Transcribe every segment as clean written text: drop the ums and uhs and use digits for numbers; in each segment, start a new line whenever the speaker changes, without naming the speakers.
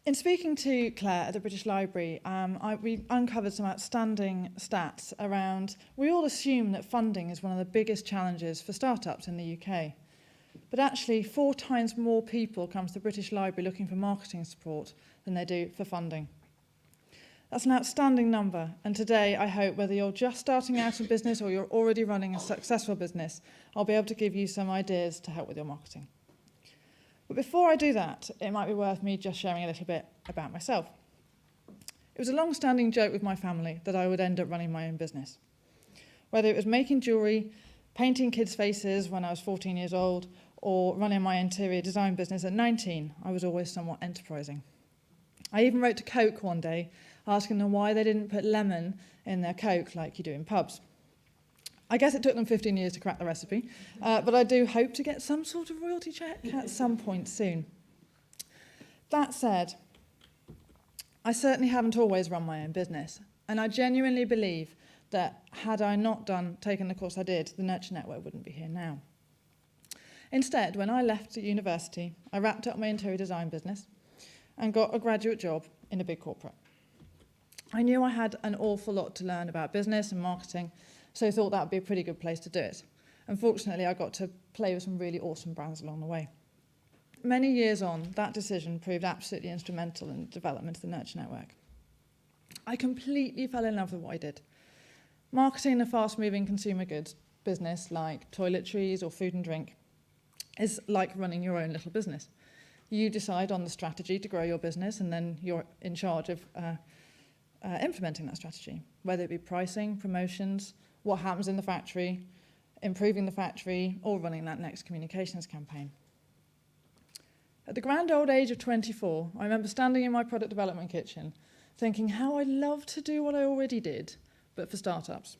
In speaking to Claire at the British Library, we uncovered some outstanding stats around, we all assume that funding is one of the biggest challenges for startups in the UK. But actually, 4 times more people come to the British Library looking for marketing support than they do for funding. That's an outstanding number, and today I hope whether you're just starting out in business or you're already running a successful business, I'll be able to give you some ideas to help with your marketing. But before I do that, it might be worth me just sharing a little bit about myself. It was a long-standing joke with my family that I would end up running my own business. Whether it was making jewellery, painting kids' faces when I was 14 years old, or running my interior design business at 19, I was always somewhat enterprising. I even wrote to Coke one day, asking them why they didn't put lemon in their Coke like you do in pubs. I guess it took them 15 years to crack the recipe, but I do hope to get some sort of royalty check at some point soon. That said, I certainly haven't always run my own business, and I genuinely believe that had I not taken the course I did, the Nurture Network wouldn't be here now. Instead, when I left at university, I wrapped up my interior design business and got a graduate job in a big corporate. I knew I had an awful lot to learn about business and marketing, so I thought that would be a pretty good place to do it. Unfortunately, I got to play with some really awesome brands along the way. Many years on, that decision proved absolutely instrumental in the development of the Nurture Network. I completely fell in love with what I did. Marketing a fast-moving consumer goods business like toiletries or food and drink is like running your own little business. You decide on the strategy to grow your business, and then you're in charge of implementing that strategy, whether it be pricing, promotions, what happens in the factory, improving the factory, or running that next communications campaign. At the grand old age of 24, I remember standing in my product development kitchen thinking how I'd love to do what I already did, but for startups,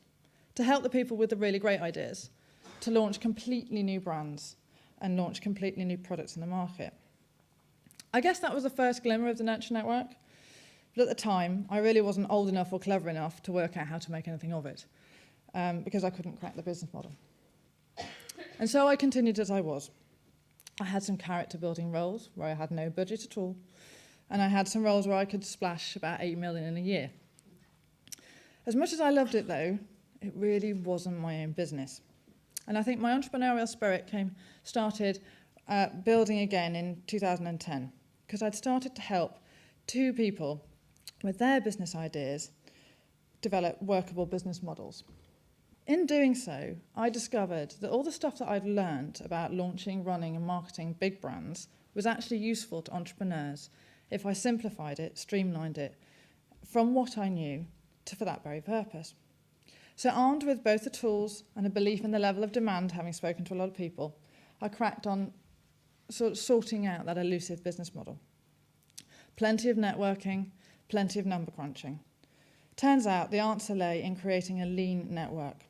to help the people with the really great ideas, to launch completely new brands and launch completely new products in the market. I guess that was the first glimmer of the Nurture Network, but at the time, I really wasn't old enough or clever enough to work out how to make anything of it, because I couldn't crack the business model. And so I continued as I was. I had some character-building roles where I had no budget at all, and I had some roles where I could splash about 8 million in a year. As much as I loved it, though, it really wasn't my own business. And I think my entrepreneurial spirit started building again in 2010, because I'd started to help 2 people with their business ideas develop workable business models. In doing so, I discovered that all the stuff that I'd learned about launching, running and marketing big brands was actually useful to entrepreneurs if I simplified it, streamlined it, from what I knew for that very purpose. So armed with both the tools and a belief in the level of demand, having spoken to a lot of people, I cracked on sort of sorting out that elusive business model. Plenty of networking, plenty of number crunching. Turns out the answer lay in creating a lean network.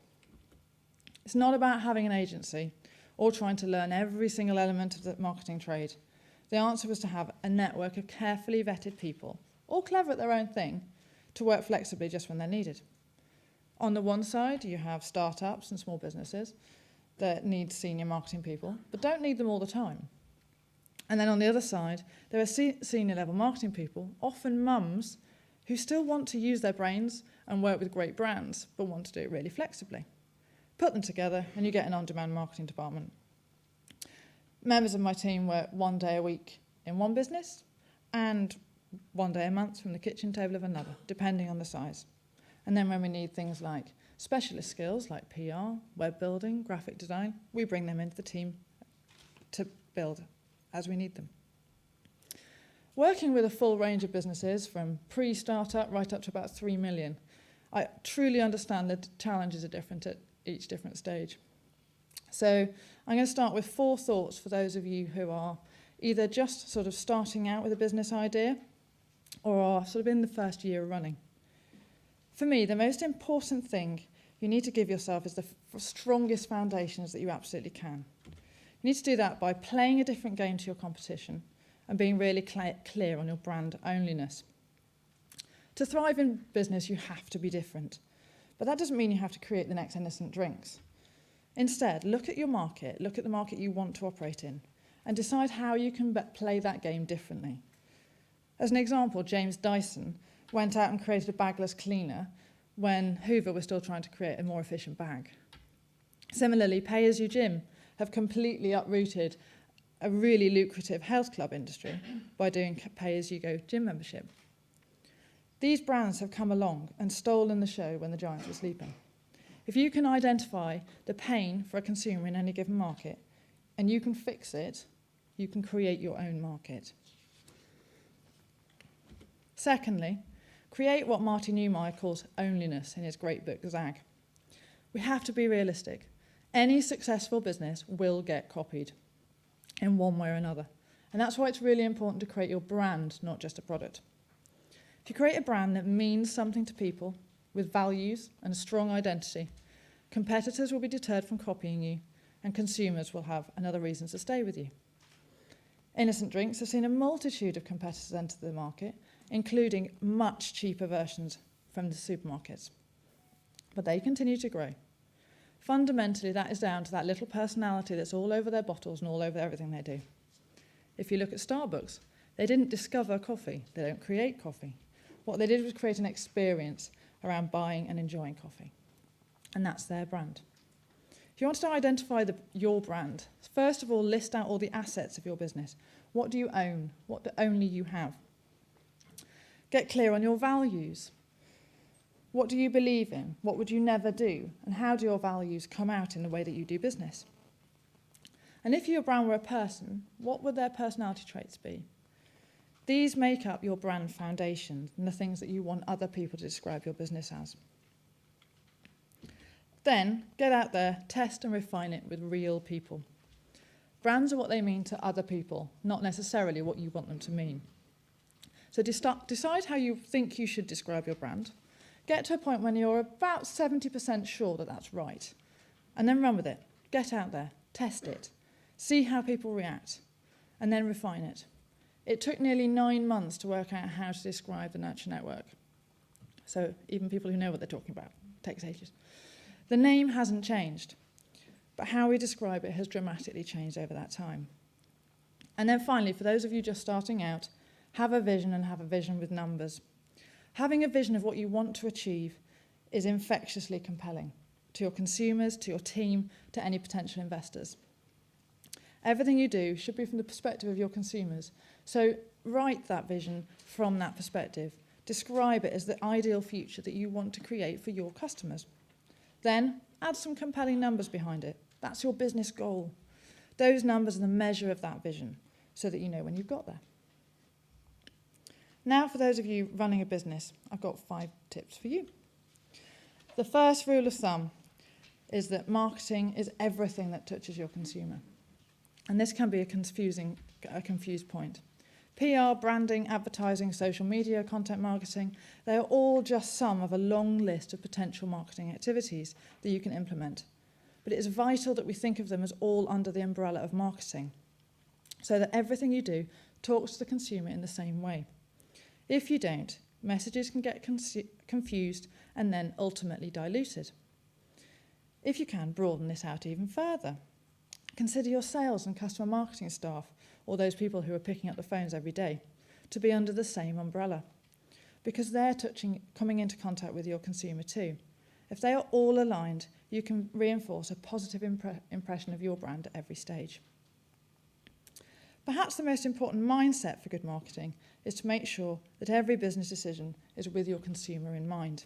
It's not about having an agency or trying to learn every single element of the marketing trade. The answer was to have a network of carefully vetted people, all clever at their own thing, to work flexibly just when they're needed. On the one side, you have startups and small businesses that need senior marketing people, but don't need them all the time. And then on the other side, there are senior level marketing people, often mums, who still want to use their brains and work with great brands, but want to do it really flexibly. Put them together and you get an on-demand marketing department. Members of my team work 1 day a week in one business and 1 day a month from the kitchen table of another, depending on the size. And then when we need things like specialist skills like PR, web building, graphic design, we bring them into the team to build as we need them. Working with a full range of businesses from pre-startup right up to about 3 million, I truly understand that challenges are different at each different stage. So I'm going to start with 4 thoughts for those of you who are either just sort of starting out with a business idea or are sort of in the first year of running. For me, the most important thing you need to give yourself is the strongest foundations that you absolutely can. You need to do that by playing a different game to your competition and being really clear on your brand onlyness. To thrive in business, you have to be different. But that doesn't mean you have to create the next innocent drinks. Instead, look at your market, look at the market you want to operate in, and decide how you can play that game differently. As an example, James Dyson went out and created a bagless cleaner when Hoover was still trying to create a more efficient bag. Similarly, Pay As You Gym have completely uprooted a really lucrative health club industry by doing Pay As You Go gym membership. These brands have come along and stolen the show when the giants were sleeping. If you can identify the pain for a consumer in any given market and you can fix it, you can create your own market. Secondly, create what Martin Neumeyer calls onlyness in his great book, Zag. We have to be realistic. Any successful business will get copied in one way or another. And that's why it's really important to create your brand, not just a product. If you create a brand that means something to people with values and a strong identity, competitors will be deterred from copying you and consumers will have another reason to stay with you. Innocent Drinks have seen a multitude of competitors enter the market, including much cheaper versions from the supermarkets. But they continue to grow. Fundamentally, that is down to that little personality that's all over their bottles and all over everything they do. If you look at Starbucks, they didn't discover coffee. They don't create coffee. What they did was create an experience around buying and enjoying coffee. And that's their brand. If you want to identify your brand, first of all, list out all the assets of your business. What do you own? What do only you have? Get clear on your values. What do you believe in? What would you never do? And how do your values come out in the way that you do business? And if your brand were a person, what would their personality traits be? These make up your brand foundation and the things that you want other people to describe your business as. Then, get out there, test and refine it with real people. Brands are what they mean to other people, not necessarily what you want them to mean. So decide how you think you should describe your brand. Get to a point when you're about 70% sure that that's right. And then run with it. Get out there, test it, see how people react, and then refine it. It took nearly 9 months to work out how to describe the Nurture Network. So even people who know what they're talking about, it takes ages. The name hasn't changed, but how we describe it has dramatically changed over that time. And then finally, for those of you just starting out, have a vision and have a vision with numbers. Having a vision of what you want to achieve is infectiously compelling to your consumers, to your team, to any potential investors. Everything you do should be from the perspective of your consumers. So write that vision from that perspective. Describe it as the ideal future that you want to create for your customers. Then add some compelling numbers behind it. That's your business goal. Those numbers are the measure of that vision so that you know when you've got there. Now, for those of you running a business, I've got 5 tips for you. The first rule of thumb is that marketing is everything that touches your consumer. And this can be a confused point. PR, branding, advertising, social media, content marketing, they are all just some of a long list of potential marketing activities that you can implement. But it is vital that we think of them as all under the umbrella of marketing, so that everything you do talks to the consumer in the same way. If you don't, messages can get confused and then ultimately diluted. If you can, broaden this out even further. Consider your sales and customer marketing staff, or those people who are picking up the phones every day, to be under the same umbrella, because they're coming into contact with your consumer too. If they are all aligned, you can reinforce a positive impression of your brand at every stage. Perhaps the most important mindset for good marketing is to make sure that every business decision is with your consumer in mind.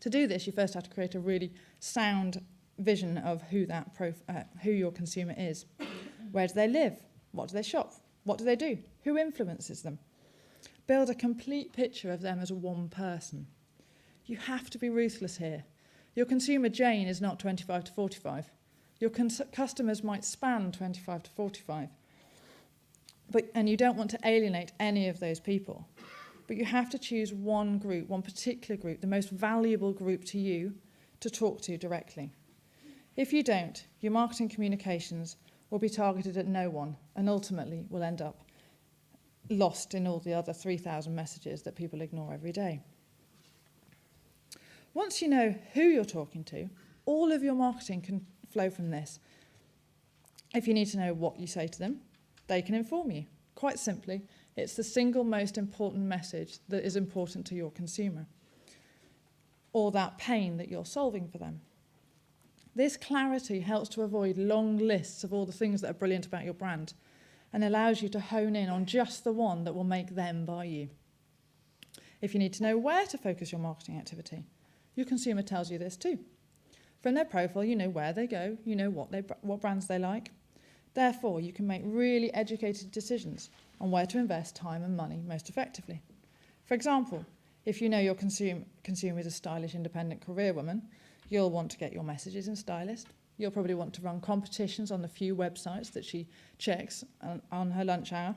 To do this, you first have to create a really sound vision of who your consumer is. Where do they live? What do they shop? What do they do? Who influences them? Build a complete picture of them as one person. You have to be ruthless here. Your consumer Jane is not 25 to 45. Your customers might span 25 to 45. And you don't want to alienate any of those people. But you have to choose one group, one particular group, the most valuable group to you, to talk to directly. If you don't, your marketing communications will be targeted at no one and ultimately will end up lost in all the other 3,000 messages that people ignore every day. Once you know who you're talking to, all of your marketing can flow from this. If you need to know what you say to them, they can inform you. Quite simply, It's the single most important message that is important to your consumer, or that pain that you're solving for them. This clarity helps to avoid long lists of all the things that are brilliant about your brand and allows you to hone in on just the one that will make them buy you. If you need to know where to focus your marketing activity, your consumer tells you this too. From their profile, you know where they go, you know what brands they like. Therefore, you can make really educated decisions on where to invest time and money most effectively. For example, if you know your consumer is a stylish, independent career woman, you'll want to get your messages in stylist. You'll probably want to run competitions on the few websites that she checks on her lunch hour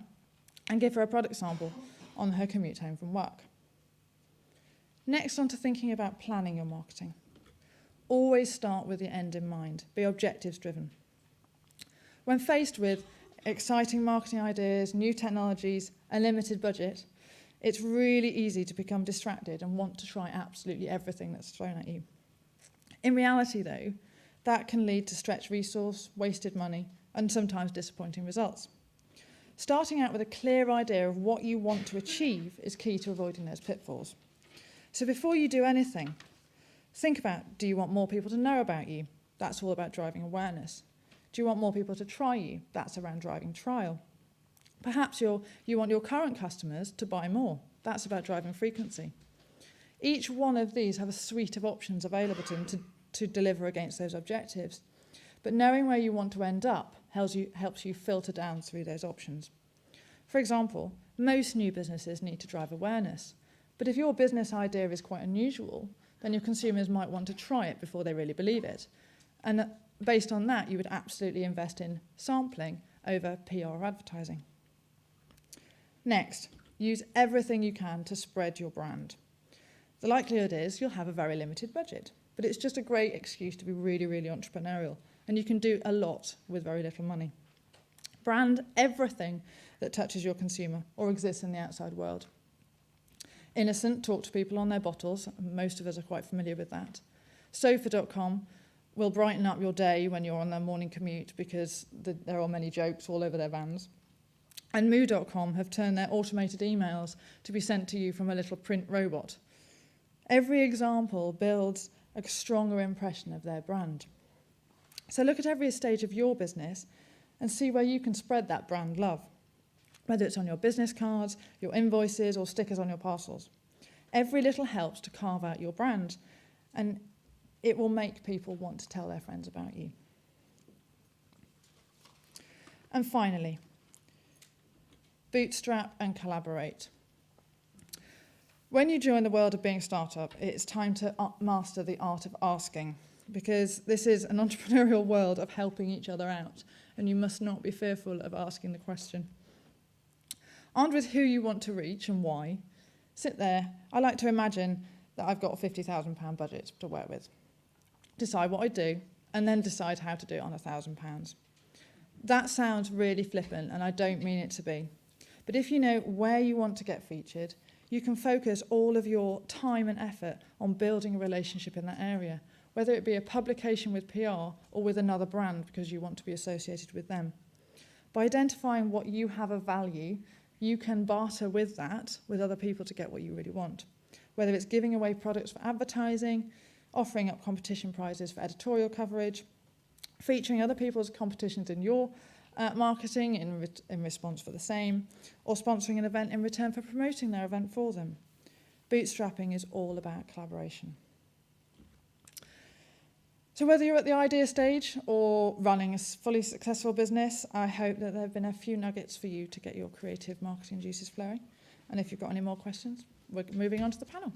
and give her a product sample on her commute home from work. Next, on to thinking about planning your marketing. Always start with the end in mind. Be objectives driven. When faced with exciting marketing ideas, new technologies, a limited budget, it's really easy to become distracted and want to try absolutely everything that's thrown at you. In reality, though, that can lead to stretched resource, wasted money, and sometimes disappointing results. Starting out with a clear idea of what you want to achieve is key to avoiding those pitfalls. So before you do anything, think about, do you want more people to know about you? That's all about driving awareness. Do you want more people to try you? That's around driving trial. Perhaps you want your current customers to buy more. That's about driving frequency. Each one of these have a suite of options available to them to deliver against those objectives. But knowing where you want to end up helps you filter down through those options. For example, most new businesses need to drive awareness. But if your business idea is quite unusual, then your consumers might want to try it before they really believe it. And based on that, you would absolutely invest in sampling over PR advertising. Next, use everything you can to spread your brand. The likelihood is you'll have a very limited budget, but it's just a great excuse to be really, really entrepreneurial, and you can do a lot with very little money. Brand everything that touches your consumer or exists in the outside world. Innocent, talk to people on their bottles. Most of us are quite familiar with that. Sofa.com will brighten up your day when you're on their morning commute because there are many jokes all over their vans. And Moo.com have turned their automated emails to be sent to you from a little print robot. Every example builds a stronger impression of their brand. So look at every stage of your business and see where you can spread that brand love, whether it's on your business cards, your invoices, or stickers on your parcels. Every little helps to carve out your brand, and it will make people want to tell their friends about you. And finally, bootstrap and collaborate. When you join the world of being a startup, it's time to master the art of asking, because this is an entrepreneurial world of helping each other out, and you must not be fearful of asking the question. Armed with who you want to reach and why, sit there. I like to imagine that I've got a £50,000 budget to work with. Decide what I do, and then decide how to do it on £1,000. That sounds really flippant, and I don't mean it to be. But if you know where you want to get featured, you can focus all of your time and effort on building a relationship in that area, whether it be a publication with PR or with another brand because you want to be associated with them. By identifying what you have of value, you can barter with that with other people to get what you really want, whether it's giving away products for advertising, offering up competition prizes for editorial coverage, featuring other people's competitions in your marketing in response for the same, or sponsoring an event in return for promoting their event for them. Bootstrapping is all about collaboration. So whether you're at the idea stage or running a fully successful business, I hope that there have been a few nuggets for you to get your creative marketing juices flowing. And if you've got any more questions, we're moving on to the panel.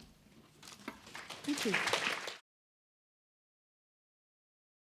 Thank you.